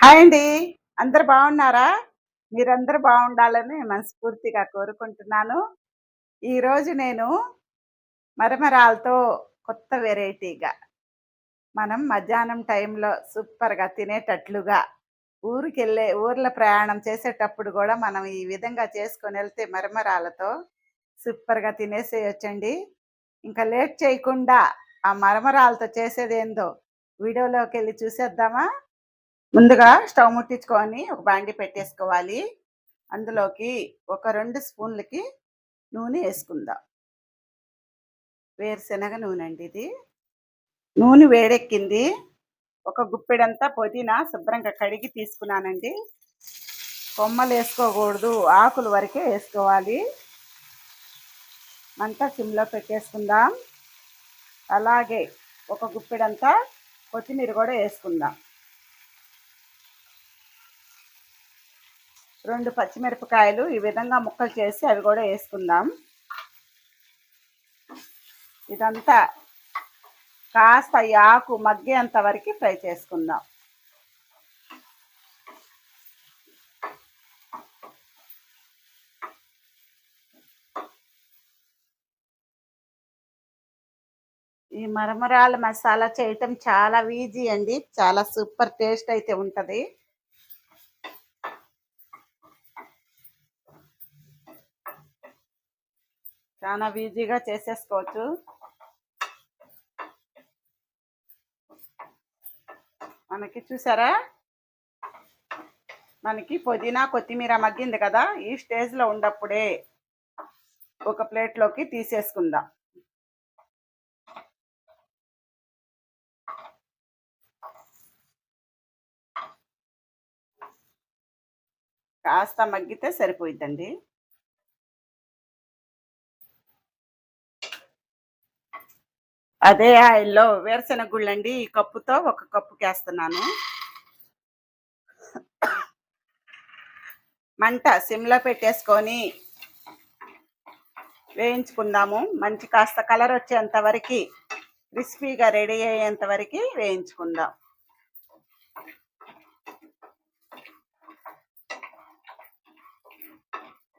Hi అండి. అందరూ బాగున్నారా? మీరందరూ బాగుండాలని మనస్ఫూర్తిగా కోరుకుంటున్నాను. ఈరోజు నేను మరమరాలతో కొత్త వెరైటీగా మనం మధ్యాహ్నం టైంలో సూపర్‌గా తినేటట్లుగా ఊర్ల ప్రయాణం చేసేటప్పుడు గూడా మనం ఈ విధంగా చేసుకొనెళ్తే మరమరాలతో సూపర్‌గా తినేసేయొచ్చండి. ఇంకా లేట్ చేయకుండా ఆ మరమరాలతో చేసేదేందో వీడియోలోకెళ్ళి చూసేద్దామా? ముందుగా స్టవ్ ముట్టించుకొని ఒక బాండీ పెట్టేసుకోవాలి. అందులోకి ఒక 2 స్పూన్లకి నూనె యేసుకుందాం. వేరుశనగ నూనండి ఇది. నూనె వేడెక్కింది. ఒక గుప్పెడంతా పుదీనా శుభ్రంగా కడిగి తీసుకున్నానండి. కొమ్మలేసుకోకూడదు. ఆకులు వరకే యేసుకోవాలి. మంట సిమ్‌లో పెట్టేసుకుందాం. అలాగే ఒక గుప్పెడంతా కొత్తిమీర గూడా యేసుకుందాం. 2 పచ్చిమిరపకాయలు ఈ విధంగా ముక్కలు చేసి అవి గూడా యేసుకుందాం. ఇదంతా కాస్త ఈ ఆకు మగ్గేంత వరకు ఫ్రై చేసుకుందాం. ఈ మరమరాల మసాలా చేయటం చాలా ఈజీ అండి. చాలా సూపర్ టేస్ట్ అయితే ఉంటది. చాలా ఈజీగా చేసేసుకోవచ్చు. మనకి చూసారా? మనకి పుదీనా, కొత్తిమీర మగ్గింది కదా! ఈ స్టేజ్‌లో ఉన్నప్పుడే ఒక ప్లేట్‌లోకి తీసేసుకుందాం. కాస్త మగ్గితే సరిపోయిద్దండి. అదే ఆయిల్‌లో వేరుశెనగ గుళ్ళండి ఈ కప్పుతో ఒక కప్పుకేస్తున్నాను. మంట సిమ్‌లో పెట్టేసుకొని వేయించుకుందాము. మంచి కాస్త కలర్ వచ్చేంత వరకి క్రిస్పీగా రెడీ అయ్యేంత వరకి వేయించుకుందాం.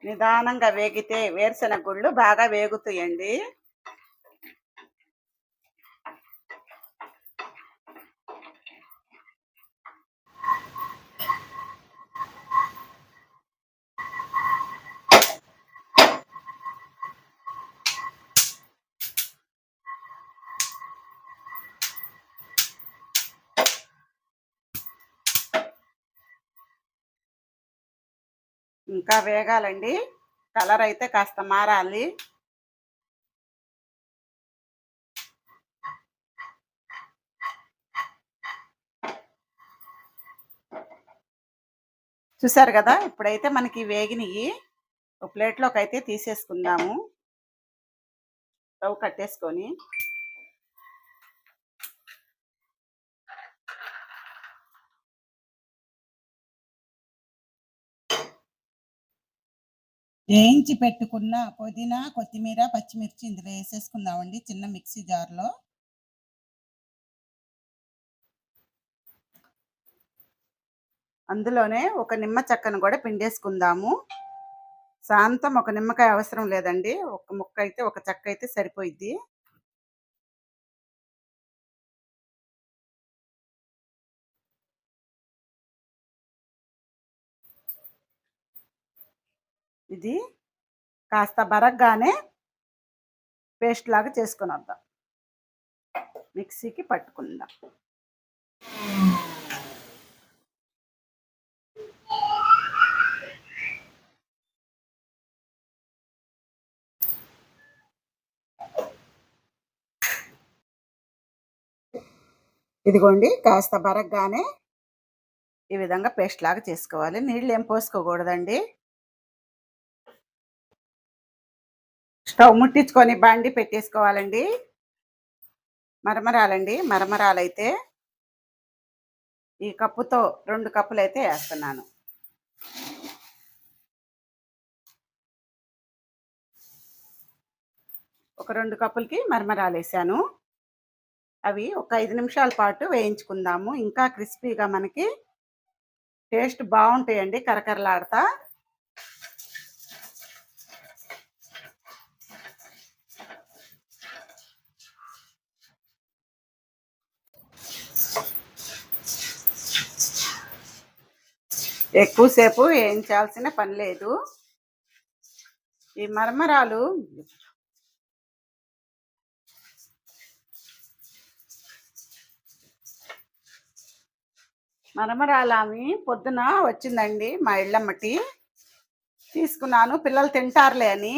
నిదానంగా వేగితే వేరుశెనగ గుళ్ళు బాగా వేగుతాయండి. ఇంకా వేగాలండి. కలర్ అయితే కాస్త మారాలి. చూసారు కదా! ఇప్పుడైతే మనకి వేగినియి. ఒక ప్లేట్‌లోకైతే తీసేసుకుందాము. స్టవ్ కట్టేసుకొని. వేయించి పెట్టుకున్న పుదీనా, కొత్తిమీర, పచ్చిమిర్చి ఇందులో వేసేసుకుందామండి చిన్న మిక్సీ జార్‌లో. అందులోనే ఒక నిమ్మ చెక్కను కూడా పిండేసుకుందాము. సాంతం ఒక నిమ్మకాయ అవసరం లేదండి. ఒక ముక్క అయితే ఒక చెక్క అయితే సరిపోయిద్ది. ఇది కాస్త బరగ్గానే పేస్ట్ లాగా చేసుకొనొద్దాం. మిక్సీకి పట్టుకుందాం. ఇదిగోండి కాస్త బరగ్గానే ఈ విధంగా పేస్ట్ లాగా చేసుకోవాలి. నీళ్ళేం పోసుకోకూడదండి. స్టవ్ ముట్టించుకొని బాండీ పెట్టేసుకోవాలండి. మరమరాలండి. మరమరాలైతే ఈ కప్పుతో 2 కప్పులైతే ఏస్తున్నాను. ఒక 2 కప్పులకి మరమరాలేశాను. అవి ఒక 5 నిమిషాల పాటు వేయించుకుందాము. ఇంకా క్రిస్పీగా మనకి టేస్ట్ బావుంటాయండి కరకరలాడతా. ఎక్కువ సేపు ఏయించాల్సిన పని లేదు. ఈ మరమరాలు మరమరాలామె పొద్దున వచ్చిందండి మా ఇళ్ళమ్మటి. తీసుకున్నాను పిల్లలు తింటారులే అని.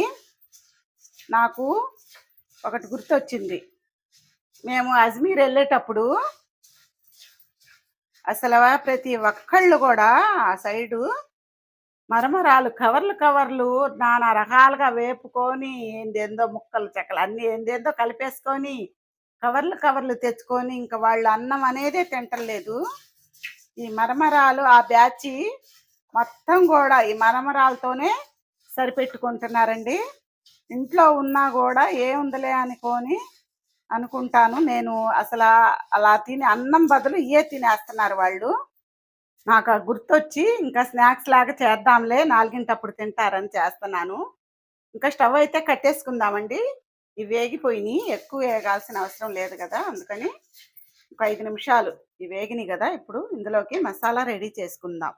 నాకు ఒకటి గుర్తొచ్చింది. మేము అజ్మీర్ వెళ్ళేటప్పుడు అసలు ప్రతి ఒక్కళ్ళు కూడా ఆ సైడు మరమరాలు కవర్లు కవర్లు నానా రకాలుగా వేపుకొని ఏందేందో ముక్కలు చెక్కలు అన్నీ ఏందేందో కలిపేసుకొని కవర్లు కవర్లు తెచ్చుకొని ఇంకా వాళ్ళు అన్నం అనేదే తింటలేదు. ఈ మరమరాలు ఆ బ్యాచి మొత్తం కూడా ఈ మరమరాలతోనే సరిపెట్టుకుంటున్నారండి. ఇంట్లో ఉన్నా కూడా ఏముందిలే అనుకుంటాను నేను. అసలు అలా తిని అన్నం బదులు ఇయే తినేస్తున్నారు వాళ్ళు. నాకు ఆ గుర్తొచ్చి ఇంకా స్నాక్స్ లాగా చేద్దాంలే 4 తింటారని చేస్తున్నాను. ఇంకా స్టవ్ అయితే కట్టేసుకుందామండి. ఇవి వేగిపోయినాయి, ఎక్కువ వేగాల్సిన అవసరం లేదు కదా, అందుకని ఒక 5 నిమిషాలు ఇవి వేగినాయి కదా. ఇప్పుడు ఇందులోకి మసాలా రెడీ చేసుకుందాం.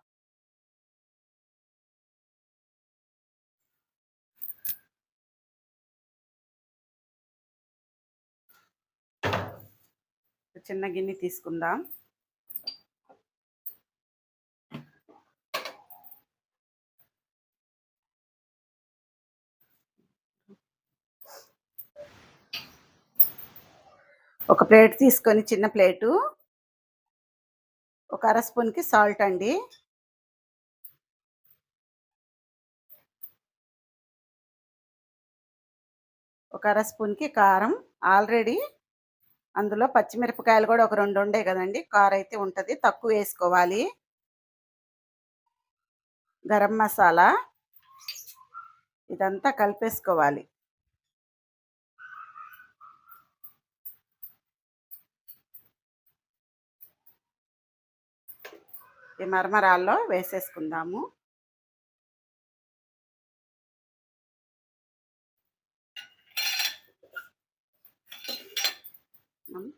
చిన్న గిన్నె తీసుకుందాం. ఒక ప్లేట్ తీసుకొని చిన్న ప్లేటు, ఒక అర స్పూన్కి సాల్ట్ అండి, ఒక అర స్పూన్కి కారం. ఆల్రెడీ అందులో పచ్చిమిరపకాయలు కూడా ఒక 2 ఉండే కదండి, కారం అయితే ఉంటుంది, తక్కువ వేసుకోవాలి. గరం మసాలా ఇదంతా కలిపేసుకోవాలి. ఈ మరమరాల్లో వేసేసుకుందాము.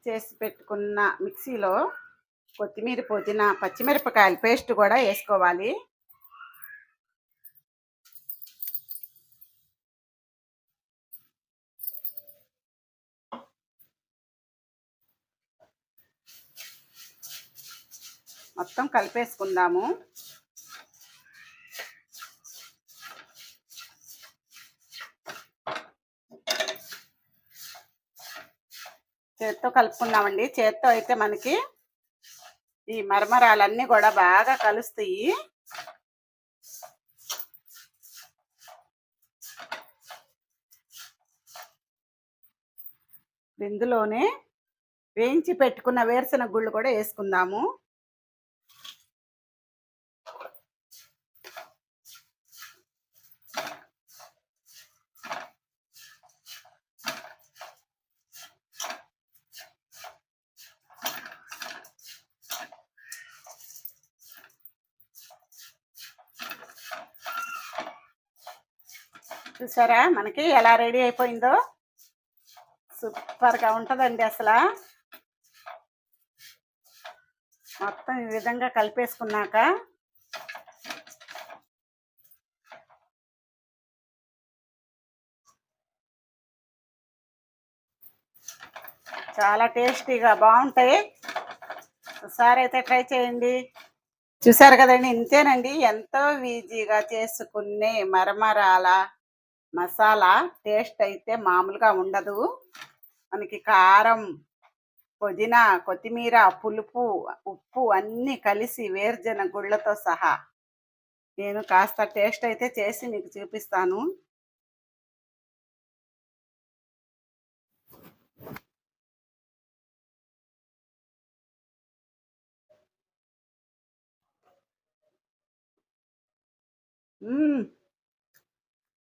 చేసి పెట్టుకున్న మిక్సీలో కొత్తిమీర, పుదీనా, పచ్చిమిరపకాయల పేస్ట్ కూడా వేసుకోవాలి. మొత్తం కలిపేసుకుందాము. చేత్తో కలుపుకుందామండి. చేత్తో అయితే మనకి ఈ మరమరాలన్నీ కూడా బాగా కలుస్తాయి. ఇందులోనే వేయించి పెట్టుకున్న వేరుశనగ గుళ్ళు కూడా వేసుకుందాము. చూసారా మనకి ఎలా రెడీ అయిపోయిందో? సూపర్గా ఉంటుందండి. అసలు మొత్తం ఈ విధంగా కలిపేసుకున్నాక చాలా టేస్టీగా బాగుంటాయి. ఒకసారి అయితే ట్రై చేయండి. చూసారు కదండి, ఇంతేనండి, ఎంతో ఈజీగా చేసుకునే మరమరాల మసాలా. టేస్ట్ అయితే మామూలుగా ఉండదు. మనకి కారం, పుదీనా, కొత్తిమీర, పులుపు, ఉప్పు అన్నీ కలిసి వేరుజన గుళ్ళతో సహా నేను కాస్త టేస్ట్ అయితే చేసి మీకు చూపిస్తాను.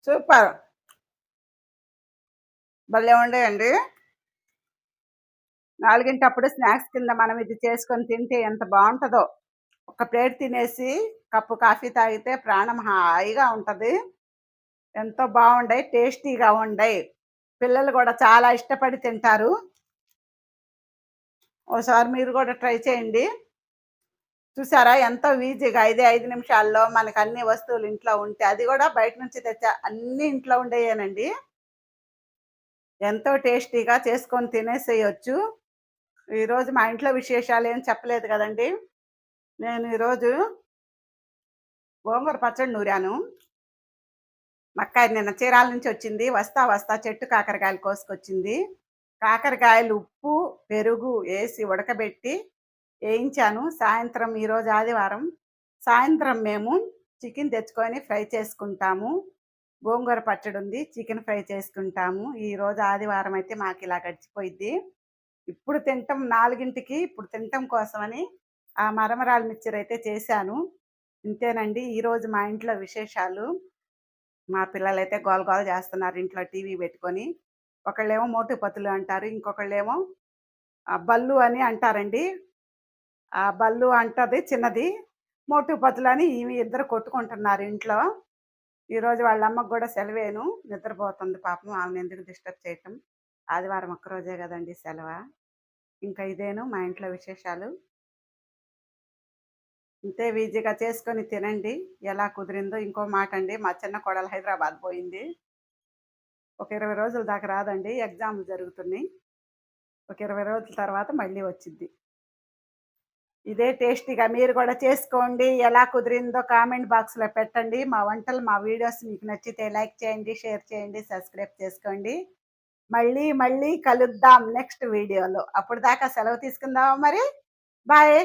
సూపర్, భలే ఉండేయండి. 4 స్నాక్స్ కింద మనం ఇది చేసుకొని తింటే ఎంత బాగుంటుందో. ఒక ప్లేట్ తినేసి కప్పు కాఫీ తాగితే ప్రాణం హాయిగా ఉంటది. ఎంతో బావుండాయి. టేస్టీగా ఉండాయి. పిల్లలు గూడా చాలా ఇష్టపడి తింటారు. ఓసారి మీరు గూడా ట్రై చేయండి. చూసారా ఎంతో ఈజీగా 5 నిమిషాల్లో మనకన్ని వస్తువులు ఇంట్లో ఉంటే, అది గూడా బయట నుంచి తెచ్చా అన్నీ ఇంట్లో ఉండేయేనండి. ఎంతో టేస్టీగా చేసుకొని తినేసేయొచ్చు. ఈరోజు మా ఇంట్లో విశేషాలేం చెప్పలేదు గదండీ! నేను ఈరోజు గోంగూర పచ్చడి నూరాను. మా అక్కాయి నిన్న చీరాల నుంచొచ్చింది. వస్తా వస్తా చెట్టు కాకరకాయలు కోసుకొచ్చింది. కాకరకాయలు ఉప్పు, పెరుగు ఏసి ఉడకబెట్టి ఏయించాను. సాయంత్రం ఈరోజు ఆదివారం. సాయంత్రం మేము చికెన్ తెచ్చుకొని ఫ్రై చేసుకుంటాము. గోంగూర పచ్చడుంది. చికెన్ ఫ్రై చేసుకుంటాము. ఈరోజు ఆదివారం అయితే మాకిలా గడిచిపోయిద్ది. ఇప్పుడు తింటం 4కి ఇప్పుడు తినటం కోసమని ఆ మరమరాలు మిక్చరైతే చేశాను. ఇంతేనండి ఈరోజు మా ఇంట్లో విశేషాలు. మా పిల్లలైతే గోల గోల చేస్తున్నారు ఇంట్లో టీవీ పెట్టుకొని. ఒకళ్ళేమో మోటు పతులు అంటారు. ఇంకొకళ్ళేమో బల్లు అని అంటారండి. ఆ బల్లు అంటది చిన్నది. మోటు పతులని ఇవి ఇద్దరు కొట్టుకుంటున్నారు ఇంట్లో. ఈరోజు వాళ్ళ అమ్మకి గూడా సెలవేను. నిద్రపోతుంది పాపం. ఆమెనెందుకు డిస్టర్బ్ చేయటం. ఆదివారం ఒక్కరోజే గదండీ సెలవ. ఇంకా ఇదేను మా ఇంట్లో విశేషాలు. ఇంతే ఈజీగా చేసుకొని తినండి. ఎలా కుదిరిందో ఇంకో మాటండి. మా చిన్న కోడలు హైదరాబాద్ పోయింది. ఒక 20 రోజుల దాకా రాదండి. ఎగ్జామ్‌లు జరుగుతున్నాయి. ఒక 20 రోజుల తర్వాత మళ్ళీ వచ్చిద్ది. ఇదే టేస్టీగా మీరు కూడా చేసుకోండి. ఎలా కుదిరిందో కామెంట్ బాక్స్‌లో పెట్టండి. మా వంటలు, మా వీడియోస్ మీకు నచ్చితే లైక్ చేయండి, షేర్ చేయండి, సబ్స్క్రైబ్ చేసుకోండి. మళ్ళీ మళ్ళీ కలుద్దాం నెక్స్ట్ వీడియోలో. అప్పటిదాకా సెలవు తీసుకుందామా మరి? బాయ్.